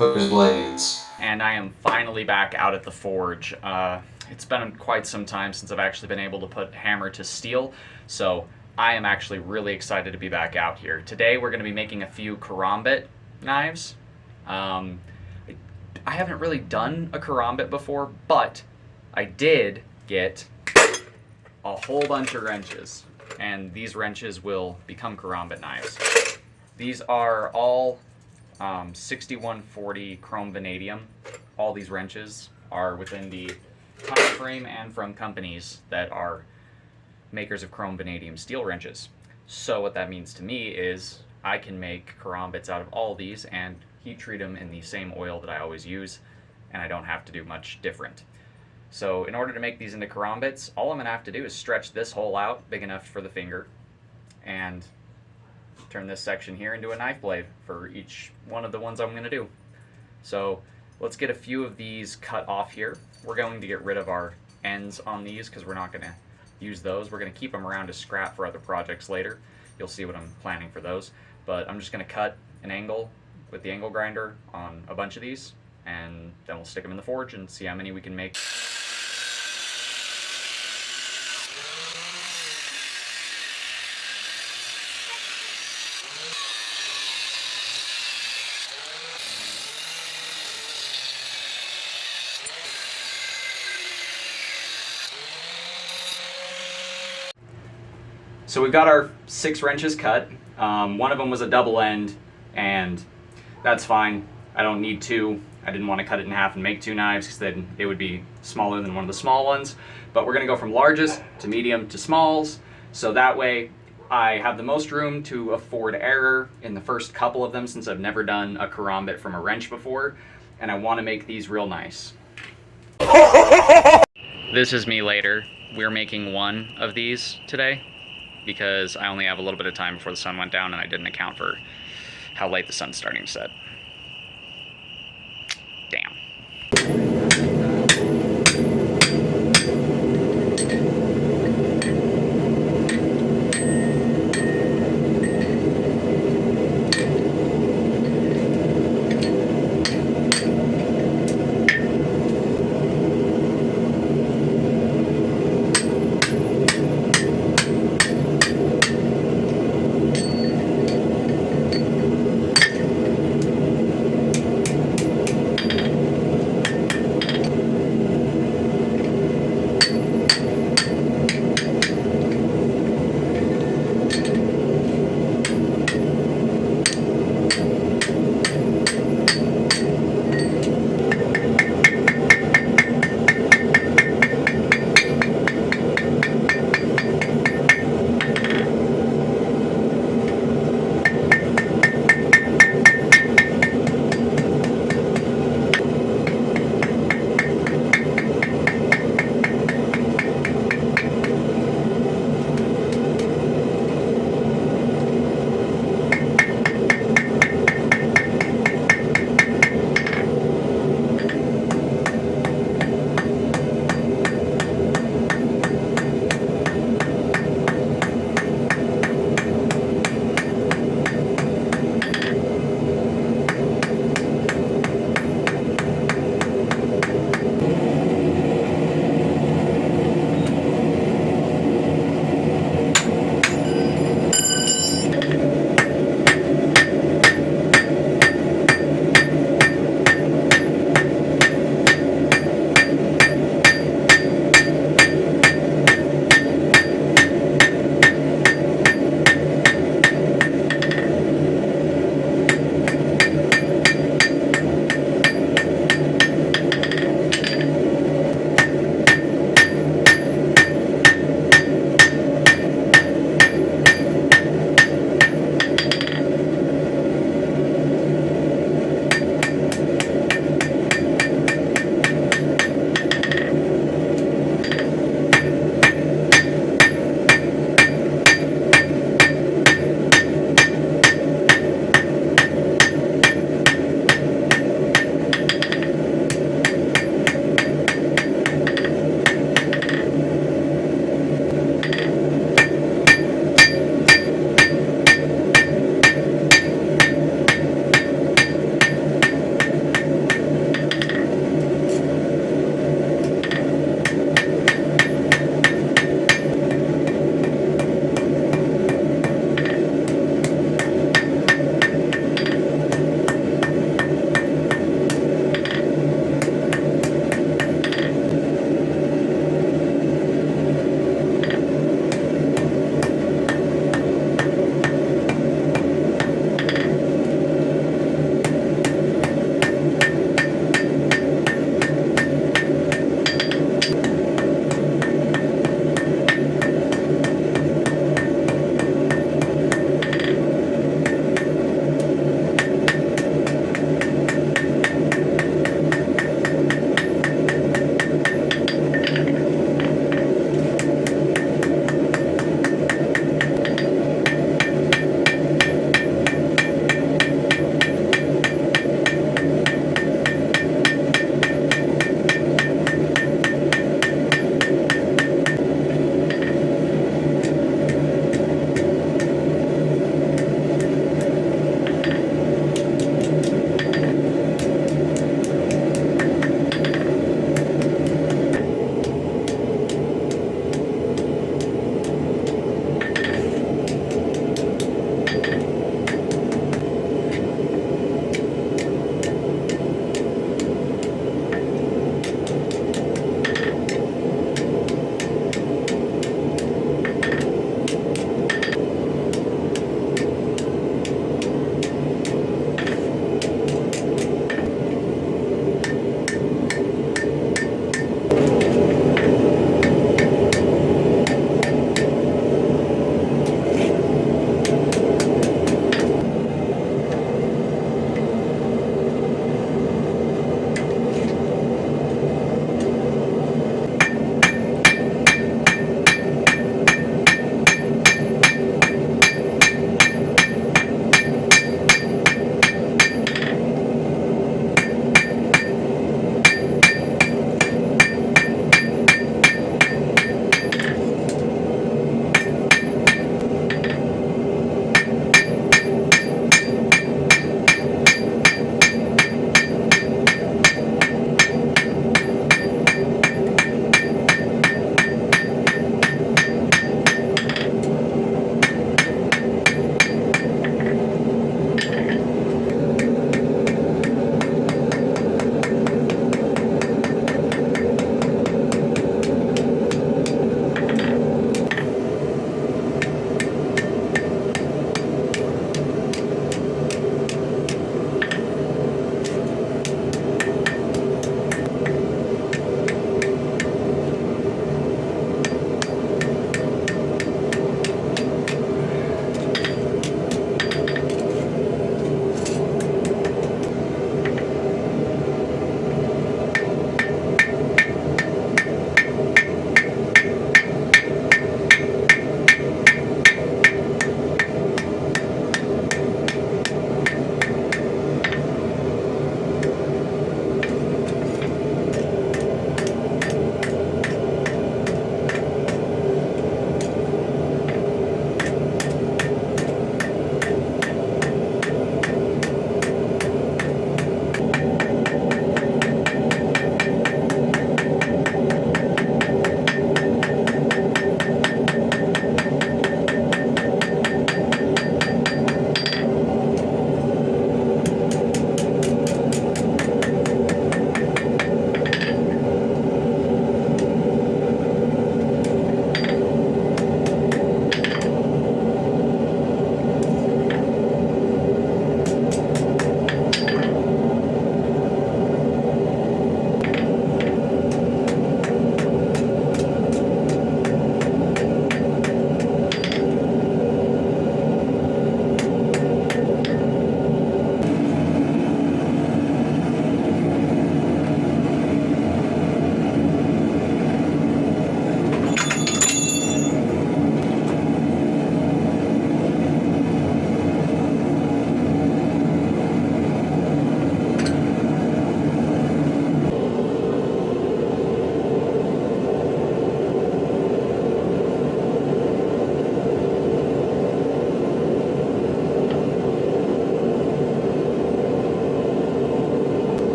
blades. And I am finally back out at the forge. It's been quite some time since I've actually been able to put hammer to steel, so I am actually really excited to be back out here. Today we're going to be making a few Karambit knives. I haven't really done a Karambit before, but I did get a whole bunch of wrenches, and these wrenches will become Karambit knives. These are all 6140 chrome vanadium. All these wrenches are within the time frame and from companies that are makers of chrome vanadium steel wrenches. So what that means to me is I can make karambits out of all these and heat treat them in the same oil that I always use, and I don't have to do much different. So in order to make these into karambits, all I'm going to have to do is stretch this hole out big enough for the finger and turn this section here into a knife blade for each one of the ones I'm going to do. So let's get a few of these cut off here. We're going to get rid of our ends on these because we're not going to use those. We're going to keep them around as scrap for other projects later. You'll see what I'm planning for those. But I'm just going to cut an angle with the angle grinder on a bunch of these, and then we'll stick them in the forge and see how many we can make. So we've got our 6 wrenches cut. One of them was a double end, and that's fine. I don't need 2. I didn't want to cut it in half and make 2 knives because then it would be smaller than one of the small ones. But we're going to go from largest to medium to smalls, so that way I have the most room to afford error in the first couple of them, since I've never done a karambit from a wrench before, and I want to make these real nice. This is me later. We're making one of these today, because I only have a little bit of time before the sun went down and I didn't account for how late the sun's starting to set. Damn.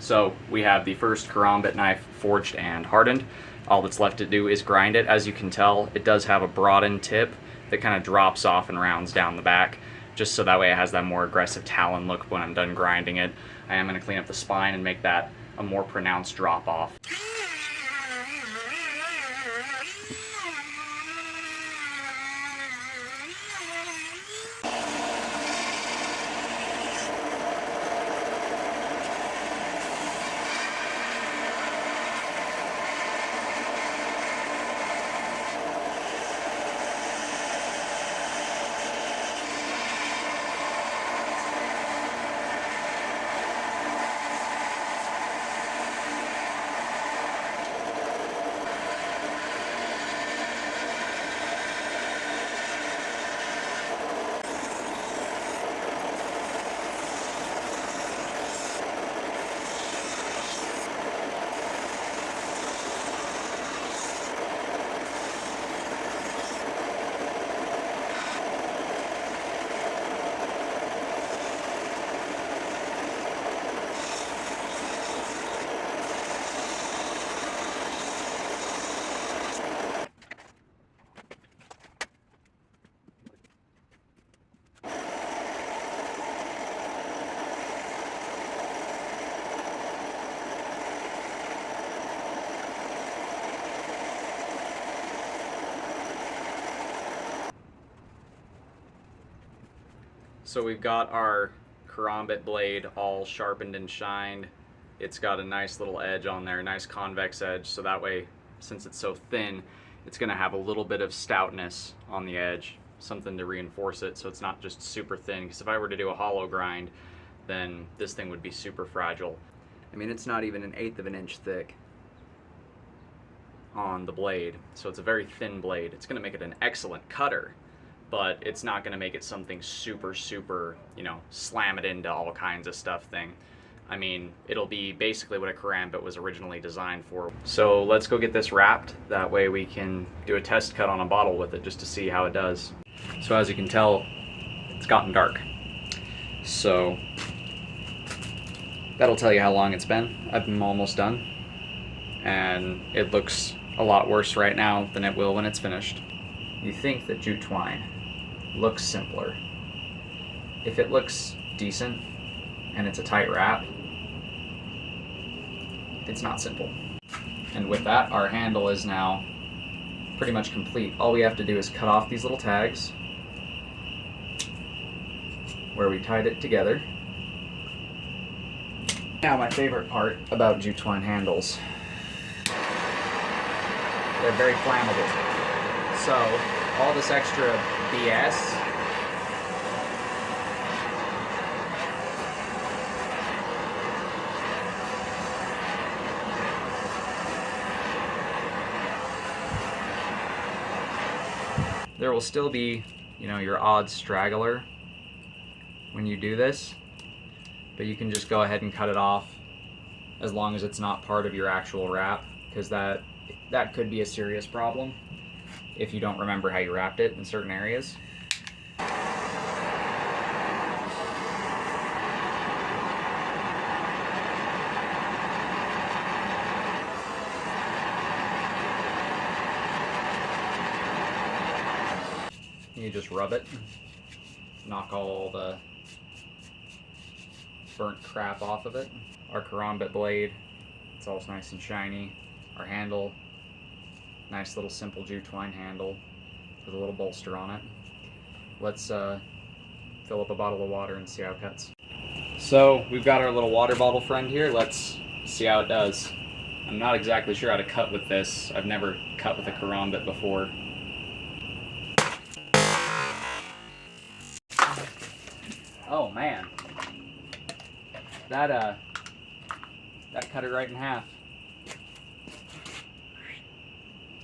So we have the first Karambit knife forged and hardened. All that's left to do is grind it. As you can tell, it does have a broadened tip that kind of drops off and rounds down the back, just so that way it has that more aggressive Talon look when I'm done grinding it. I am going to clean up the spine and make that a more pronounced drop off. So we've got our Karambit blade all sharpened and shined. It's got a nice little edge on there, nice convex edge, so that way, since it's so thin, it's going to have a little bit of stoutness on the edge, something to reinforce it so it's not just super thin, because if I were to do a hollow grind, then this thing would be super fragile. I mean, it's not even 1/8 of an inch thick on the blade, so it's a very thin blade. It's going to make it an excellent cutter, but it's not going to make it something super, you know, slam it into all kinds of stuff thing. I mean, it'll be basically what a Karambit was originally designed for. So let's go get this wrapped. That way we can do a test cut on a bottle with it just to see how it does. So as you can tell, it's gotten dark. So that'll tell you how long it's been. I'm almost done. And it looks a lot worse right now than it will when it's finished. You think that jute twine looks simpler. If it looks decent and it's a tight wrap, it's not simple. And with that, our handle is now pretty much complete. All we have to do is cut off these little tags where we tied it together. Now my favorite part about jute twine handles. They're very flammable. So all this extra BS there will still be, you know, your odd straggler when you do this, but you can just go ahead and cut it off as long as it's not part of your actual wrap, because that could be a serious problem if you don't remember how you wrapped it in certain areas. You just rub it, knock all the burnt crap off of it. Our Karambit blade, it's all nice and shiny. Our handle, nice little simple jute twine handle with a little bolster on it. Let's fill up a bottle of water and see how it cuts. So we've got our little water bottle friend here. Let's see how it does. I'm not exactly sure how to cut with this. I've never cut with a Karambit before. Oh man, that cut it right in half.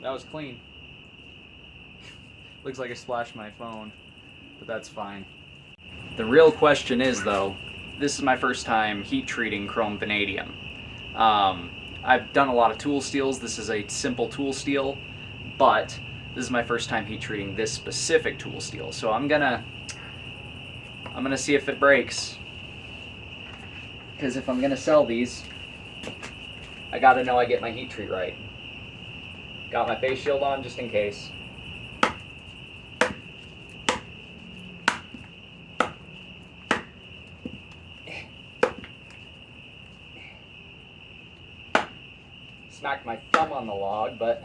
That was clean. Looks like I splashed my phone, but that's fine. The real question is though, this is my first time heat treating chrome vanadium. I've done a lot of tool steels. This is a simple tool steel, but this is my first time heat treating this specific tool steel. So I'm gonna see if it breaks. Because if I'm gonna sell these, I gotta know I get my heat treat right. Got my face shield on just in case. Smacked my thumb on the log, but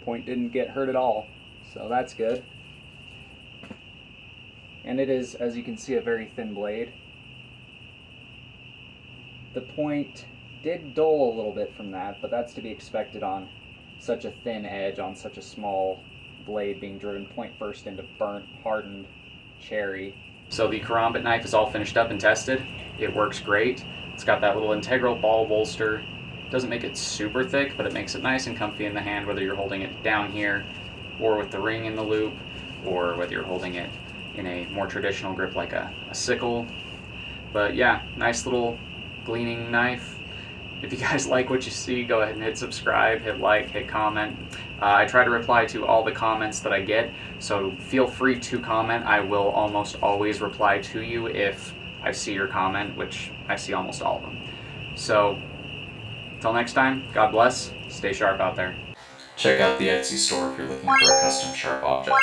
point didn't get hurt at all, so that's good. And it is, as you can see, a very thin blade. The point did dull a little bit from that, but that's to be expected on such a thin edge, on such a small blade being driven point first into burnt, hardened cherry. So the Karambit knife is all finished up and tested. It works great. It's got that little integral ball bolster. Doesn't make it super thick, but it makes it nice and comfy in the hand, whether you're holding it down here or with the ring in the loop, or whether you're holding it in a more traditional grip like a sickle. But yeah, nice little gleaning knife. If you guys like what you see, go ahead and hit subscribe, hit like, hit comment. I try to reply to all the comments that I get, so feel free to comment. I will almost always reply to you if I see your comment, which I see almost all of them. So, until next time, God bless, stay sharp out there. Check out the Etsy store if you're looking for a custom sharp object.